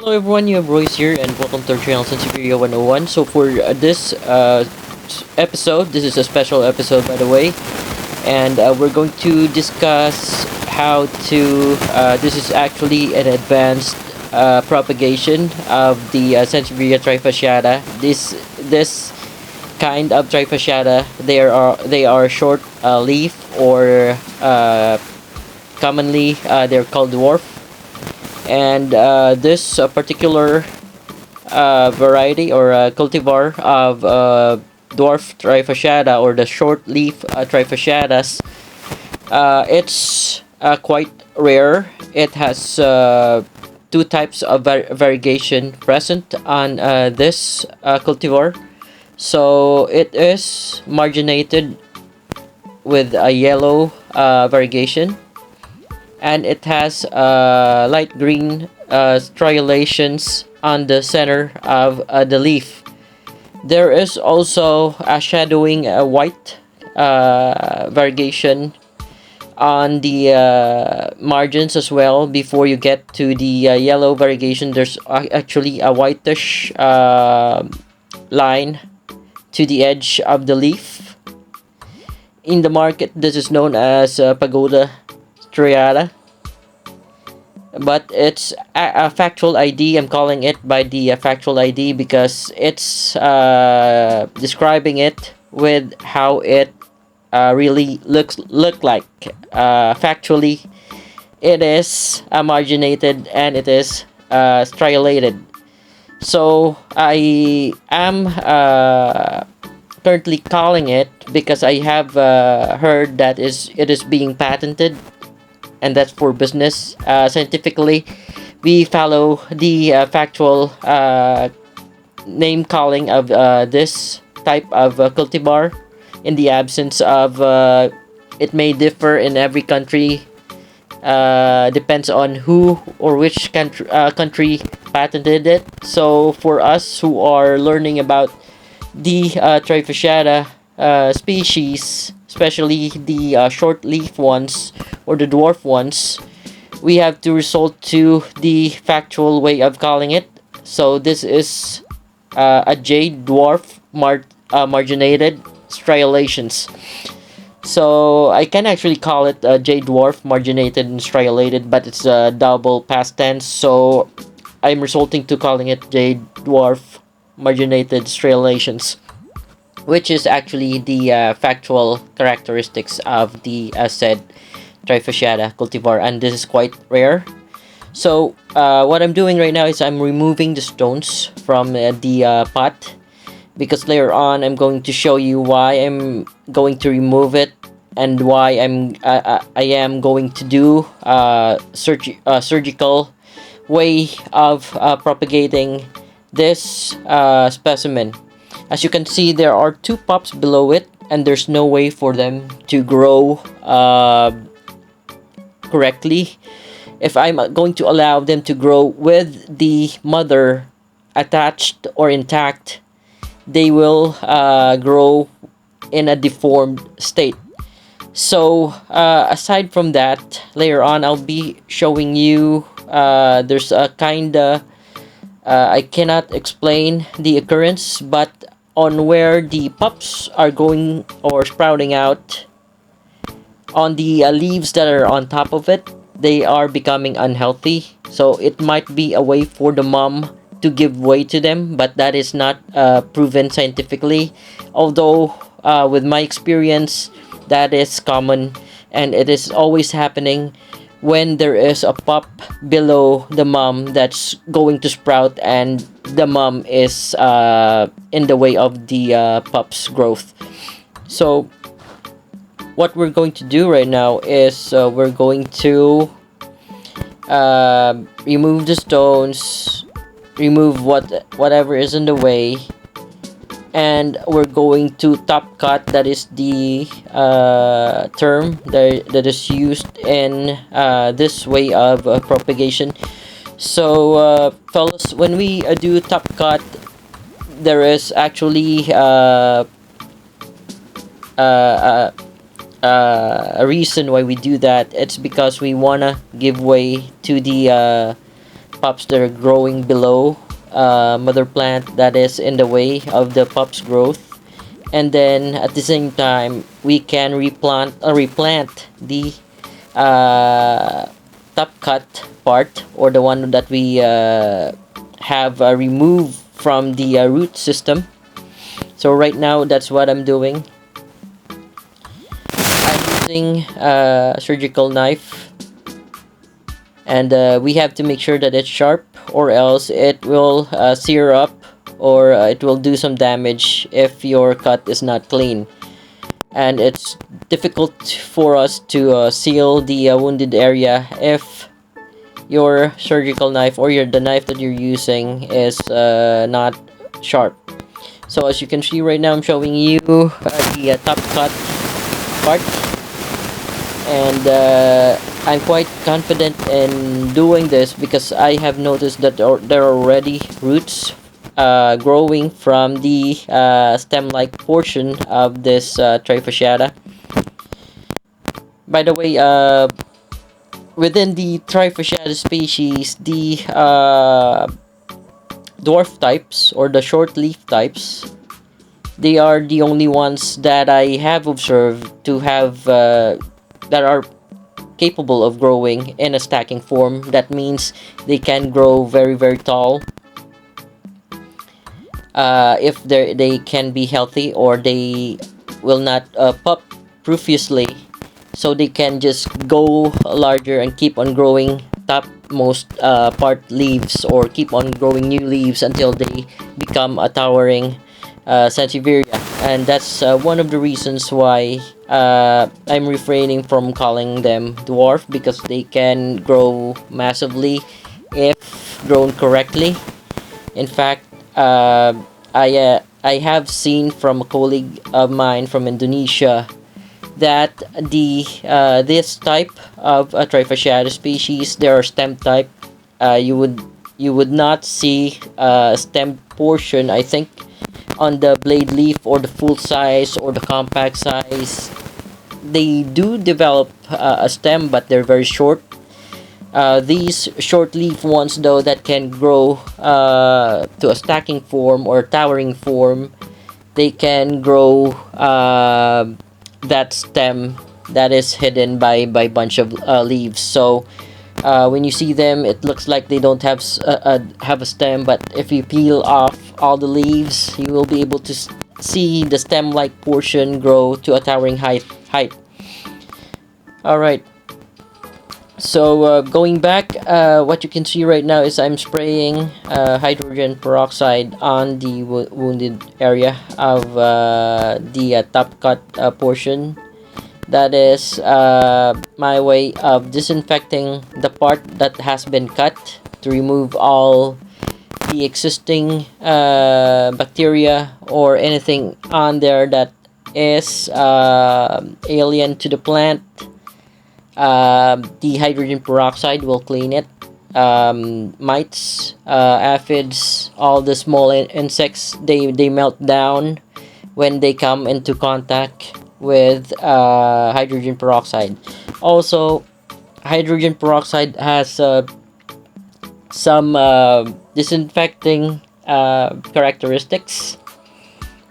Hello everyone, you have Royce here and welcome to our channel Sansevieria 101. So for this episode, this is a special episode by the way, and we're going to discuss how to, this is actually an advanced propagation of the Sansevieria trifasciata. This kind of trifasciata, they are short leaf or commonly they're called dwarf. And this particular variety or cultivar of dwarf trifasciata or the short leaf trifasciatas, it's quite rare. It has two types of variegation present on this cultivar. So it is marginated with a yellow variegation, and it has light green striations on the center of the leaf. There is also a shadowing white variegation on the margins as well. Before you get to the yellow variegation, there's actually a whitish line to the edge of the leaf. In the market, this is known as pagoda striata, but it's a factual ID. I'm calling it by the factual ID because it's describing it with how it really look like. Factually, it is marginated and it is striated. So I am currently calling it because I have heard that it is being patented, and that's for business. Scientifically, we follow the factual name calling of this type of cultivar. In the absence of, it may differ in every country. Depends on who or which country patented it. So for us who are learning about the trifasciata species, especially the short leaf ones or the dwarf ones, we have to resort to the factual way of calling it. So this is a jade dwarf marginated striations. So I can actually call it a jade dwarf marginated and striated, but it's a double past tense, so I'm resorting to calling it jade dwarf marginated striations, which is actually the factual characteristics of the said trifasciata cultivar, and this is quite rare. So what I'm doing right now is I'm removing the stones from the pot, because later on I'm going to show you why I'm going to remove it and why I am going to do surgical way of propagating this specimen. As you can see, there are two pups below it, and there's no way for them to grow correctly. If I'm going to allow them to grow with the mother attached or intact, they will grow in a deformed state. So aside from that, later on I'll be showing you there's a kinda I cannot explain the occurrence, but on where the pups are going or sprouting out on the leaves that are on top of it, they are becoming unhealthy. So it might be a way for the mom to give way to them, but that is not proven scientifically. Although with my experience, that is common, and it is always happening when there is a pup below the mom that's going to sprout, and the mom is in the way of the pup's growth. So what we're going to do right now is we're going to remove the stones, remove whatever is in the way, and we're going to top cut. That is the term that is used in this way of propagation. So fellas, when we do top cut, there is actually a reason why we do that. It's because we wanna give way to the pups that are growing below mother plant that is in the way of the pups growth. And then at the same time we can replant the top cut part, or the one that we have removed from the root system. So right now that's what I'm doing. I'm using a surgical knife, and we have to make sure that it's sharp, or else it will sear up, or it will do some damage if your cut is not clean. And it's difficult for us to seal the wounded area if your surgical knife, or the knife that you're using, is not sharp. So as you can see right now, I'm showing you the top cut part, and I'm quite confident in doing this because I have noticed that there are already roots growing from the stem-like portion of this trifasciata. By the way, within the trifasciata species, the dwarf types, or the short leaf types, they are the only ones that I have observed to have that are capable of growing in a stacking form. That means they can grow very very tall if they can be healthy, or they will not pop profusely, so they can just go larger and keep on growing topmost part leaves, or keep on growing new leaves until they become a towering Sansevieria. And that's one of the reasons why I'm refraining from calling them dwarf, because they can grow massively if grown correctly. In fact, I have seen from a colleague of mine from Indonesia that the this type of a trifasciata species, there are stem type. You would not see a stem portion, I think, on the blade leaf, or the full size, or the compact size. They do develop a stem, but they're very short. These short leaf ones, though, that can grow to a stacking form or towering form, they can grow that stem that is hidden by bunch of leaves. So when you see them, it looks like they don't have a stem, but if you peel off all the leaves, you will be able to see the stem-like portion grow to a towering height. All right. So going back, what you can see right now is I'm spraying hydrogen peroxide on the wounded area of the top cut portion. That is my way of disinfecting the part that has been cut, to remove all the existing bacteria or anything on there that is alien to the plant. The hydrogen peroxide will clean it. Mites, aphids, all the small insects, they melt down when they come into contact with hydrogen peroxide. Also, hydrogen peroxide has some disinfecting characteristics.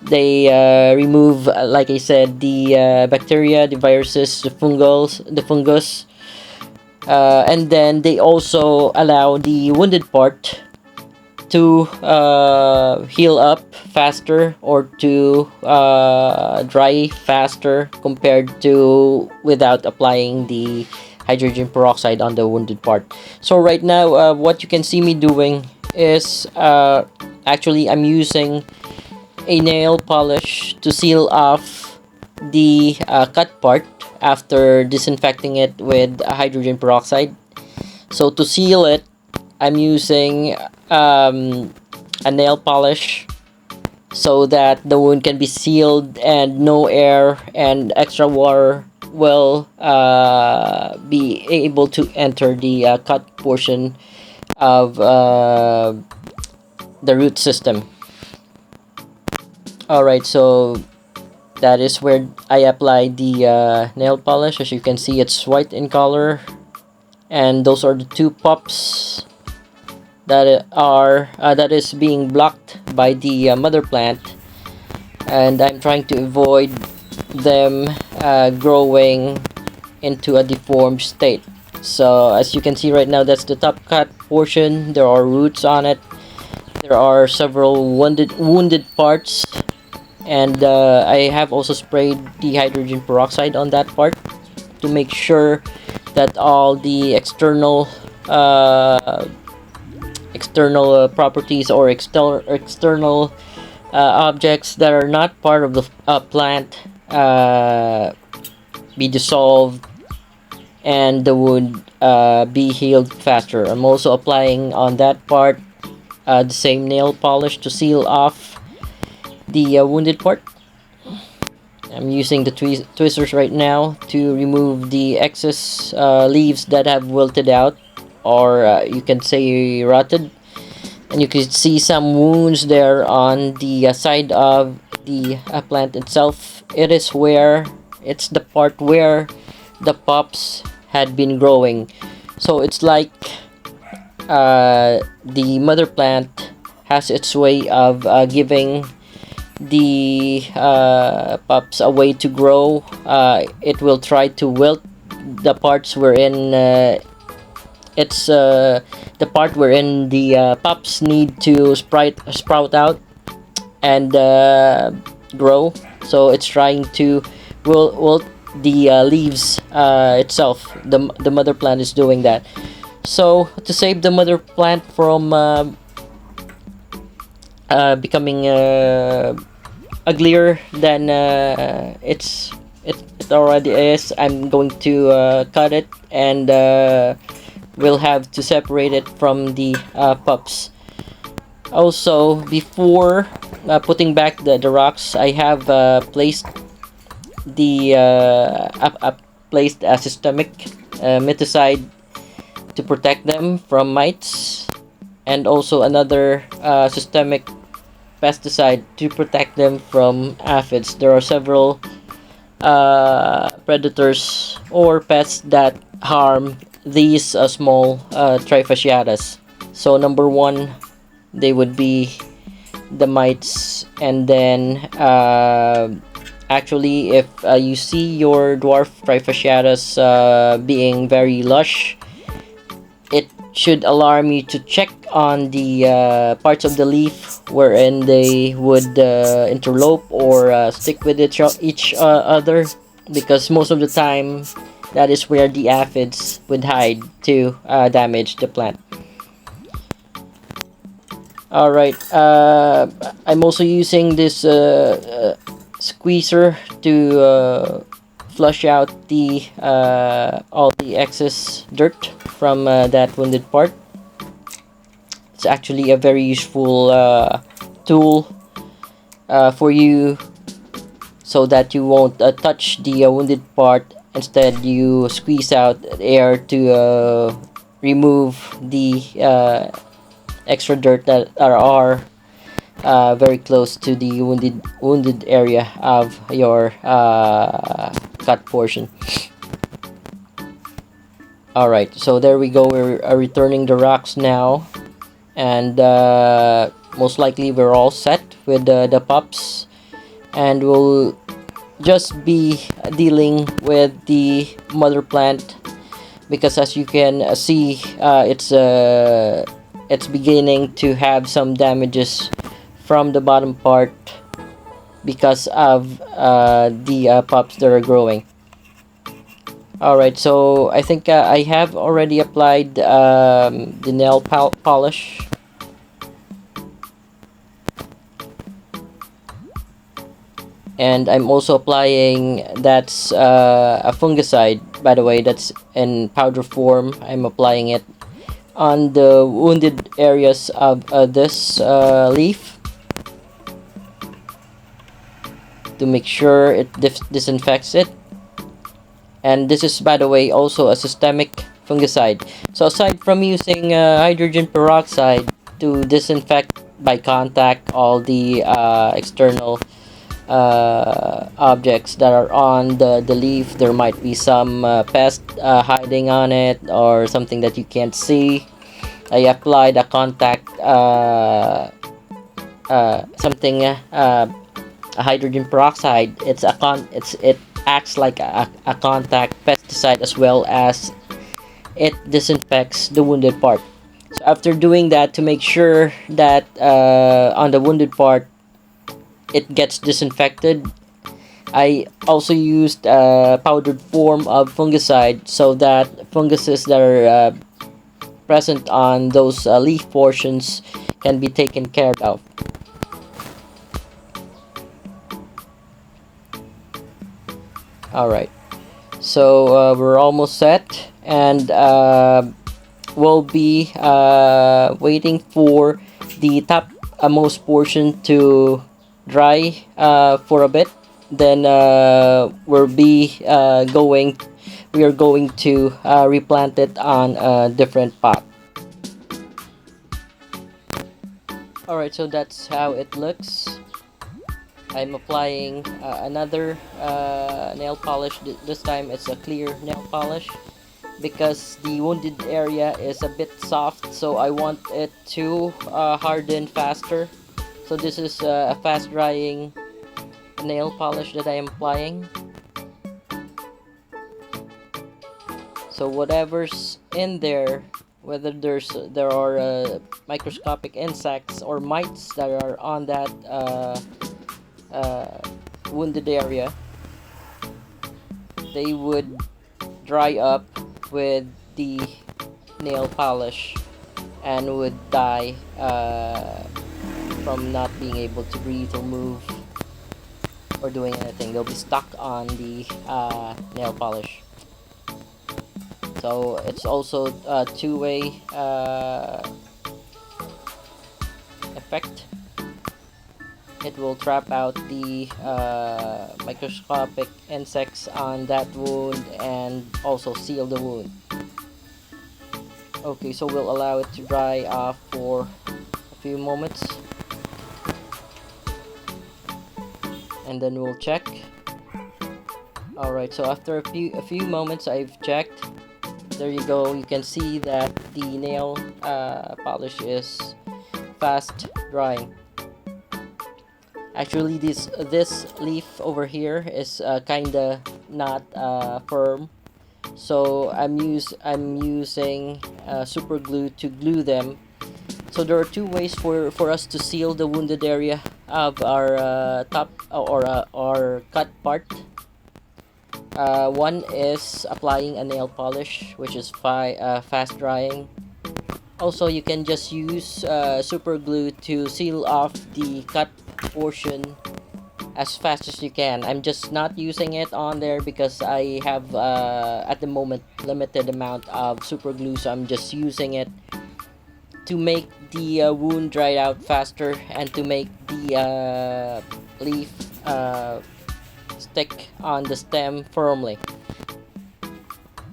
They remove, like I said, the bacteria, the viruses, the fungus, and then they also allow the wounded part to heal up faster, or to dry faster, compared to without applying the hydrogen peroxide on the wounded part. So right now, what you can see me doing is actually I'm using a nail polish to seal off the cut part after disinfecting it with hydrogen peroxide. So to seal it, I'm using a nail polish, so that the wound can be sealed and no air and extra water will be able to enter the cut portion of the root system. Alright, so that is where I applied the nail polish. As you can see, it's white in color, and those are the two pups that is being blocked by the mother plant, and I'm trying to avoid them growing into a deformed state. So as you can see right now, that's the top cut portion. There are roots on it. There are several wounded parts, and I have also sprayed the hydrogen peroxide on that part to make sure that all the external properties or external objects that are not part of the plant be dissolved, and the wound be healed faster. I'm also applying on that part the same nail polish to seal off the wounded part. I'm using the twisters right now to remove the excess leaves that have wilted out, or you can say rotted. And you can see some wounds there on the side of the plant itself. It's the part where the pups had been growing. So it's like the mother plant has its way of giving the pups a way to grow. It will try to wilt the parts wherein it's the part wherein the pups need to sprout out and grow. So it's trying to wilt the leaves itself. The mother plant is doing that. So to save the mother plant from becoming uglier than it already is, I'm going to cut it, and we'll have to separate it from the pups. Also, before putting back the rocks, I have placed placed a systemic miticide to protect them from mites, and also another systemic pesticide to protect them from aphids. There are several predators or pests that harm these small trifasciatus. So number one, they would be the mites, and then actually, if you see your dwarf trifasciatus being very lush, it should alarm you to check on the parts of the leaf wherein they would interlope or stick with each other, because most of the time that is where the aphids would hide to damage the plant. Alright, I'm also using this squeezer to flush out the all the excess dirt from that wounded part. It's actually a very useful tool for you, so that you won't touch the wounded part. Instead, you squeeze out air to remove the extra dirt that are very close to the wounded area of your cut portion. Alright, so there we go. We're returning the rocks now, and most likely we're all set with the pups, and we'll just be dealing with the mother plant, because as you can see, it's beginning to have some damages from the bottom part because of the pups that are growing. Alright, so I think I have already applied the nail polish. And I'm also applying, that's a fungicide, by the way, that's in powder form. I'm applying it on the wounded areas of this leaf to make sure it disinfects it. And this is, by the way, also a systemic fungicide. So aside from using hydrogen peroxide to disinfect by contact all the external objects that are on the leaf, there might be some pest hiding on it or something that you can't see. I applied a contact something a hydrogen peroxide. It acts like a contact pesticide, as well as it disinfects the wounded part. So after doing that, to make sure that on the wounded part it gets disinfected, I also used a powdered form of fungicide, so that funguses that are present on those leaf portions can be taken care of. Alright, so we're almost set, and we'll be waiting for the top most portion to dry for a bit. Then we are going to replant it on a different pot. Alright, so that's how it looks. I'm applying another nail polish. This time it's a clear nail polish, because the wounded area is a bit soft, so I want it to harden faster. So this is a fast drying nail polish that I am applying. So whatever's in there, whether there are microscopic insects or mites that are on that uh, wounded area, they would dry up with the nail polish and would die from not being able to breathe or move or doing anything. They'll be stuck on the nail polish. So it's also a two-way effect. It will trap out the microscopic insects on that wound and also seal the wound. Okay, so we'll allow it to dry off for a few moments, and then we'll check. Alright, so after a few moments I've checked. There you go, you can see that the nail polish is fast drying. Actually, this leaf over here is kinda not firm, so I'm using super glue to glue them. So there are two ways for us to seal the wounded area of our top or our cut part. One is applying a nail polish, which is fast drying. Also, you can just use super glue to seal off the cut portion as fast as you can. I'm just not using it on there because I have at the moment limited amount of super glue, so I'm just using it to make the wound dry out faster and to make the leaf stick on the stem firmly.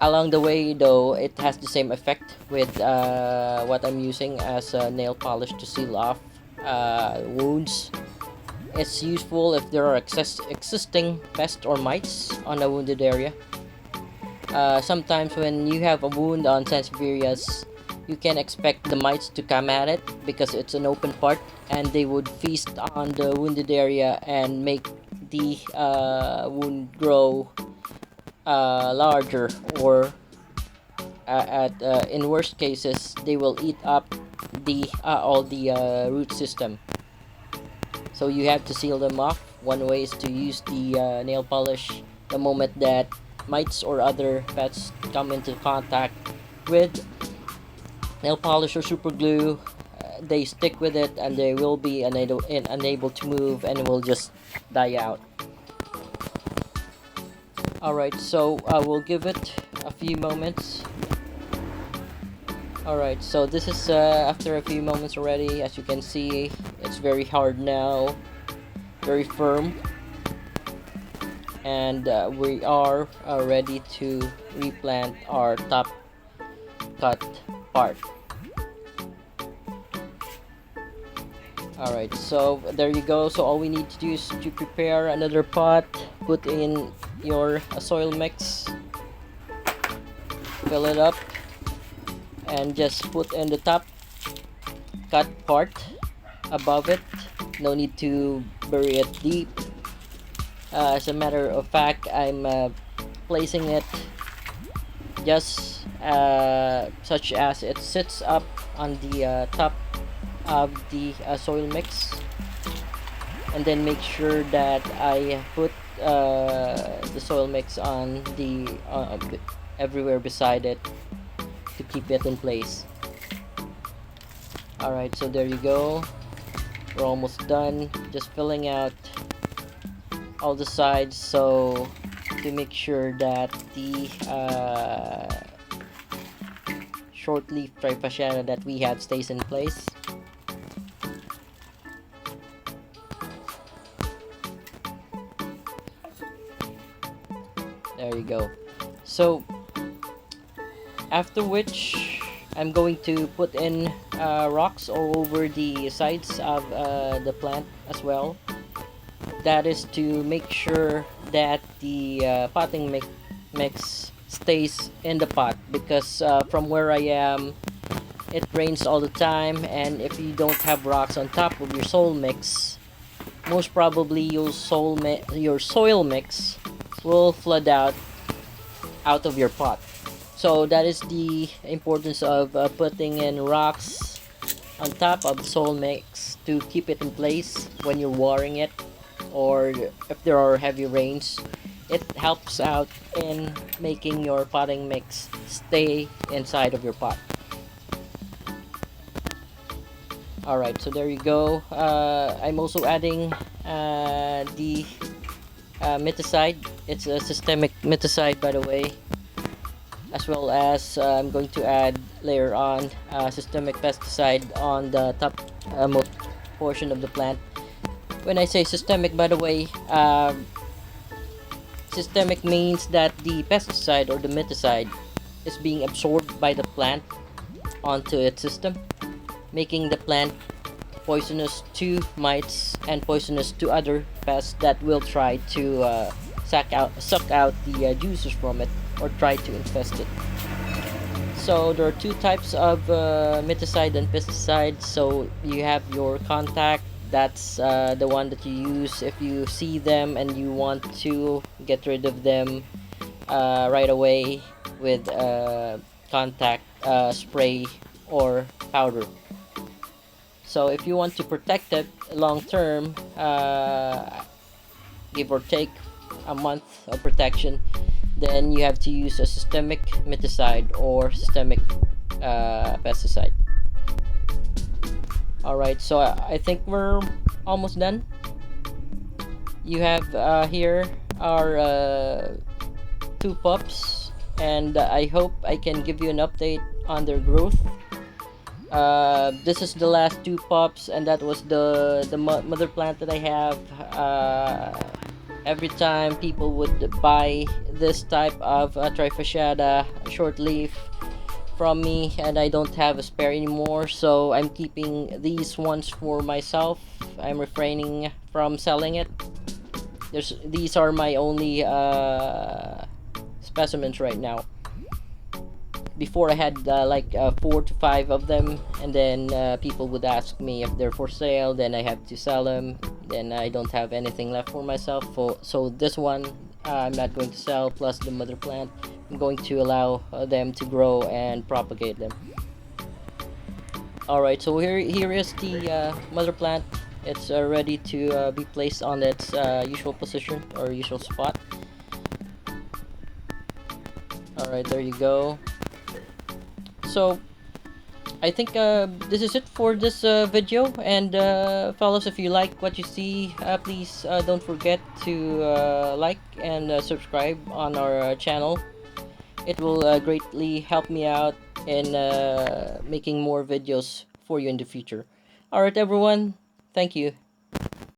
Along the way though, it has the same effect with what I'm using as a nail polish to seal off wounds. It's useful if there are existing pests or mites on a wounded area. Sometimes when you have a wound on Sansevierias, you can expect the mites to come at it because it's an open part, and they would feast on the wounded area and make the wound grow larger, or in worst cases they will eat up the all the root system. So you have to seal them off. One way is to use the nail polish the moment that mites or other pests come into contact with nail polish or super glue. They stick with it and they will be unable to move and will just die out. Alright, so I will give it a few moments. Alright, so this is after a few moments already. As you can see, it's very hard now, very firm, and we are ready to replant our top cut part. Alright, so there you go. So all we need to do is to prepare another pot, put in your soil mix, fill it up, and just put in the top cut part above it. No need to bury it deep. As a matter of fact, I'm placing it just such as it sits up on the top of the soil mix, and then make sure that I put the soil mix on the everywhere beside it to keep it in place. Alright, so there you go. We're almost done. Just filling out all the sides so to make sure that the short leaf trifasciata that we have stays in place. There you go. So after which I'm going to put in rocks all over the sides of the plant as well. That is to make sure that the potting mix stays in the pot, because from where I am it rains all the time, and if you don't have rocks on top of your soil mix, most probably your soil mix will flood out of your pot. So that is the importance of putting in rocks on top of the soil mix to keep it in place when you're watering it, or if there are heavy rains. It helps out in making your potting mix stay inside of your pot. Alright, so there you go. I'm also adding the miticide. It's a systemic miticide, by the way, as well as I'm going to add later on systemic pesticide on the top portion of the plant. When I say systemic, by the way, systemic means that the pesticide or the miticide is being absorbed by the plant onto its system, making the plant poisonous to mites and poisonous to other pests that will try to suck out the juices from it or try to infest it. So there are two types of miticide and pesticide. So you have your contact, that's the one that you use if you see them and you want to get rid of them right away with contact spray or powder. So if you want to protect it long term, give or take a month of protection, then you have to use a systemic miticide or systemic pesticide. Alright, so I think we're almost done. You have here our two pups, and I hope I can give you an update on their growth. This is the last two pups, and that was the mother plant that I have. Every time people would buy this type of trifasciata short leaf from me, and I don't have a spare anymore, so I'm keeping these ones for myself. I'm refraining from selling it. These are my only specimens right now. Before I had like 4 to 5 of them, and then people would ask me if they're for sale, then I have to sell them, then I don't have anything left for myself. So this one I'm not going to sell, plus the mother plant I'm going to allow them to grow and propagate them. Alright, so here is the mother plant. It's ready to be placed on its usual position or usual spot. Alright, there you go. So I think this is it for this video, and fellas, if you like what you see, please don't forget to like and subscribe on our channel. It will greatly help me out in making more videos for you in the future. Alright everyone, thank you.